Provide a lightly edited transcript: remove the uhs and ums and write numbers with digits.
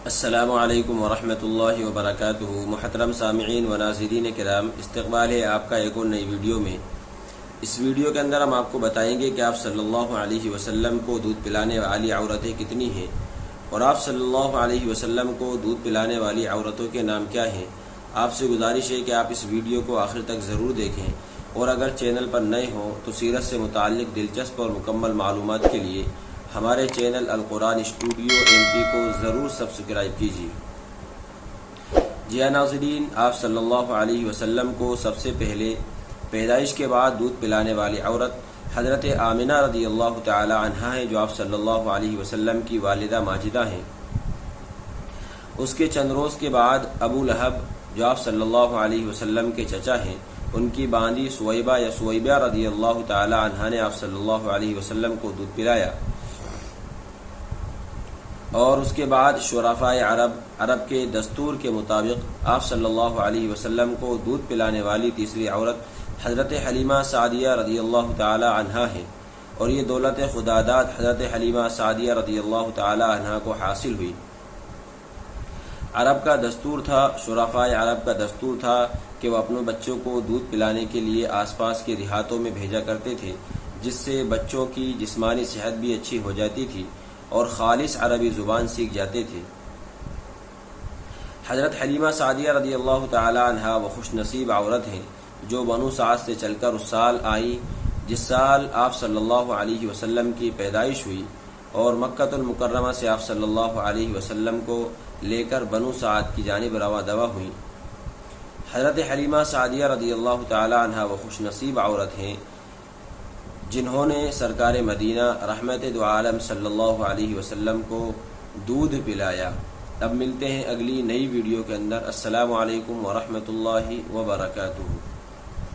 السلام علیکم ورحمۃ اللہ وبرکاتہ۔ محترم سامعین و ناظرین کرام، استقبال ہے آپ کا ایک اور نئی ویڈیو میں۔ اس ویڈیو کے اندر ہم آپ کو بتائیں گے کہ آپ صلی اللہ علیہ وسلم کو دودھ پلانے والی عورتیں کتنی ہیں، اور آپ صلی اللہ علیہ وسلم کو دودھ پلانے والی عورتوں کے نام کیا ہیں۔ آپ سے گزارش ہے کہ آپ اس ویڈیو کو آخر تک ضرور دیکھیں، اور اگر چینل پر نئے ہوں تو سیرت سے متعلق دلچسپ اور مکمل معلومات کے لیے ہمارے چینل القرآن اسٹوڈیو MP کو ضرور سبسکرائب کیجیے۔ جی ناظرین، آپ صلی اللہ علیہ وسلم کو سب سے پہلے پیدائش کے بعد دودھ پلانے والی عورت حضرت آمنہ رضی اللہ تعالی عنہا ہے، جو آپ صلی اللہ علیہ وسلم کی والدہ ماجدہ ہیں۔ اس کے چند روز کے بعد ابو لہب، جو آپ صلی اللہ علیہ وسلم کے چچا ہیں، ان کی باندی سویبہ یا سویبہ رضی اللہ تعالی عنہا نے آپ صلی اللہ علیہ وسلم کو دودھ پلایا، اور اس کے بعد شرفائے عرب کے دستور کے مطابق آپ صلی اللہ علیہ وسلم کو دودھ پلانے والی تیسری عورت حضرت حلیمہ سعدیہ رضی اللہ تعالی عنہا ہے، اور یہ دولت خداداد حضرت حلیمہ سعدیہ رضی اللہ تعالی عنہا کو حاصل ہوئی۔ عرب کا دستور تھا، شرفائے عرب کا دستور تھا کہ وہ اپنے بچوں کو دودھ پلانے کے لیے آس پاس کے دیہاتوں میں بھیجا کرتے تھے، جس سے بچوں کی جسمانی صحت بھی اچھی ہو جاتی تھی اور خالص عربی زبان سیکھ جاتے تھے۔ حضرت حلیمہ سعدیہ رضی اللہ تعالی عنہا وہ خوش نصیب عورت ہیں جو بنو سعد سے چل کر اس سال آئیں جس سال آپ صلی اللہ علیہ وسلم کی پیدائش ہوئی، اور مکۃ المکرمہ سے آپ صلی اللہ علیہ وسلم کو لے کر بنو سعد کی جانب رواں دوا ہوئیں۔ حضرت حلیمہ سعدیہ رضی اللہ تعالی عنہا وہ خوش نصیب عورت ہیں جنہوں نے سرکار مدینہ رحمت دو عالم صلی اللہ علیہ وسلم کو دودھ پلایا۔ اب ملتے ہیں اگلی نئی ویڈیو کے اندر۔ السلام علیکم ورحمۃ اللہ وبرکاتہ۔